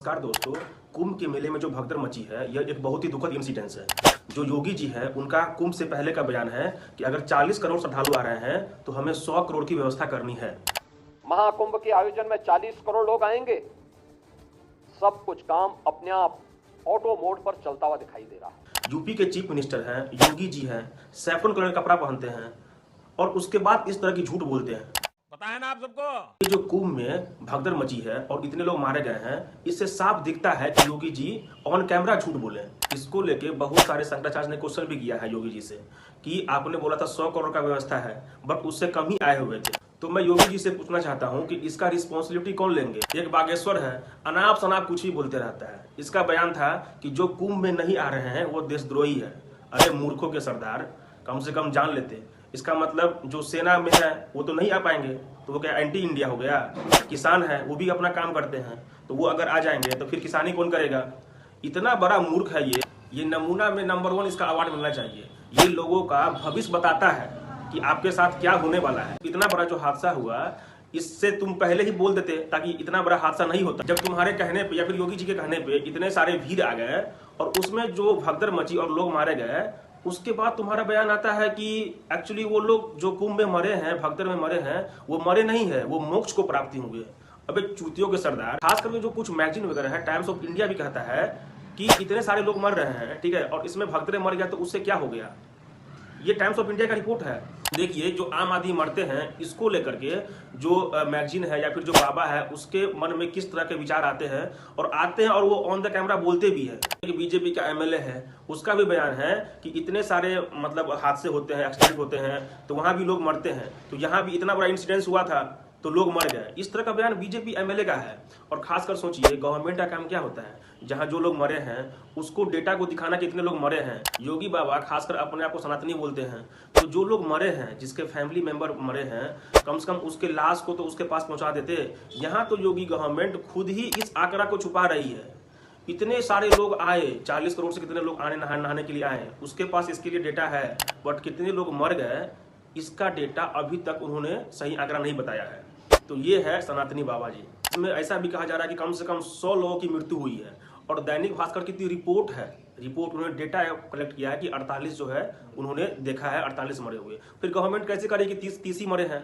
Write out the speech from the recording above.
नमस्कार दोस्तों। कुंभ के मेले में जो भगदड़ मची है यह एक बहुत ही दुखद इंसिडेंस है। जो योगी जी है उनका कुंभ से पहले का बयान है कि अगर 40 करोड़ श्रद्धालु आ रहे हैं तो हमें 100 करोड़ की व्यवस्था करनी है। महाकुंभ के आयोजन में 40 करोड़ लोग आएंगे। सब कुछ काम अपने आप ऑटो मोड पर चलता हुआ दिखाई दे रहा है। यूपी के चीफ मिनिस्टर हैं, योगी जी हैं, सैफरन कलर का कपड़ा पहनते हैं और उसके बाद इस तरह की झूठ बोलते हैं। पता है ना आप सबको। ये जो कुंभ में भगदड़ मची है और इतने लोग मारे गए हैं, इससे साफ दिखता है कि योगी जी ऑन कैमरा झूठ बोले। इसको लेके बहुत सारे शंकराचार्य ने क्वेश्चन भी किया है योगी जी से कि आपने बोला था 100 करोड़ का व्यवस्था है, बट उससे कम ही आए हुए थे। तो मैं योगी जी से पूछना चाहता हूं कि इसका रिस्पॉन्सिबिलिटी कौन लेंगे। एक बागेश्वर है, अनाप शनाप कुछ ही बोलते रहता है। इसका बयान था कि जो कुंभ में नहीं आ रहे हैं वो देशद्रोही है। अरे मूर्खों के सरदार, कम से कम जान लेते। इसका मतलब जो सेना में है वो तो नहीं आ पाएंगे, तो वो क्या एंटी इंडिया हो गया? किसान है वो भी अपना काम करते हैं, तो वो अगर आ जाएंगे तो फिर किसानी कौन करेगा? इतना बड़ा मूर्ख है ये नमूना में नंबर 1 इसका अवार्ड मिलना चाहिए। ये लोगों का भविष्य बताता है कि आपके साथ क्या होने वाला है। इतना बड़ा जो हादसा हुआ इससे तुम पहले ही बोल देते ताकि इतना बड़ा हादसा नहीं होता। जब तुम्हारे कहने पे या फिर योगी जी के कहने पे इतने सारे भीड़ आ गए और उसमें जो भगदड़ मची और लोग मारे गए, उसके बाद तुम्हारा बयान आता है कि एक्चुअली वो लोग जो कुंभ में मरे हैं, भगदड़ में मरे हैं, वो मरे नहीं है, वो मोक्ष को प्राप्ति हुए। अबे चूतियों के सरदार, खास करके जो कुछ मैगजीन वगैरह है, टाइम्स ऑफ इंडिया भी कहता है कि इतने सारे लोग मर रहे हैं, ठीक है, और इसमें भगदड़ मर गया तो उससे क्या हो गया। ये टाइम्स ऑफ इंडिया का रिपोर्ट है। देखिए जो आम आदमी मरते हैं इसको लेकर के जो मैगजीन है या फिर जो बाबा है उसके मन में किस तरह के विचार आते हैं और वो ऑन द कैमरा बोलते भी है। बीजेपी का एमएलए है, उसका भी बयान है कि इतने सारे मतलब हादसे होते हैं, एक्सीडेंट होते हैं, तो वहां भी लोग मरते हैं, तो यहाँ भी इतना बड़ा इंसिडेंस हुआ था तो लोग मर गए। इस तरह का बयान बीजेपी एमएलए का है। और खासकर सोचिए गवर्नमेंट का काम क्या होता है, जहां जो लोग मरे हैं उसको डेटा को दिखाना कि इतने लोग मरे हैं। योगी बाबा खासकर अपने आप को सनातनी बोलते हैं, तो जो लोग मरे हैं, जिसके फैमिली मेंबर मरे हैं, कम से कम उसके लाश को तो उसके पास पहुंचा देते। यहाँ तो योगी गवर्नमेंट खुद ही इस आंकड़ा को छुपा रही है। इतने सारे लोग आए, 40 करोड़ से कितने लोग आने नहाने के लिए आए, उसके पास इसके लिए डेटा है, बट कितने लोग मर गए इसका डेटा अभी तक उन्होंने सही आंकड़ा नहीं बताया है। तो ये है सनातनी बाबा जी। इसमें ऐसा भी कहा जा रहा है कि कम से कम 100 लोगों की मृत्यु हुई है। और दैनिक भास्कर की रिपोर्ट है, उन्होंने डेटा कलेक्ट किया है कि 48 जो है उन्होंने देखा है, 48 मरे हुए। फिर गवर्नमेंट कैसे करेगी 30 ही मरे हैं।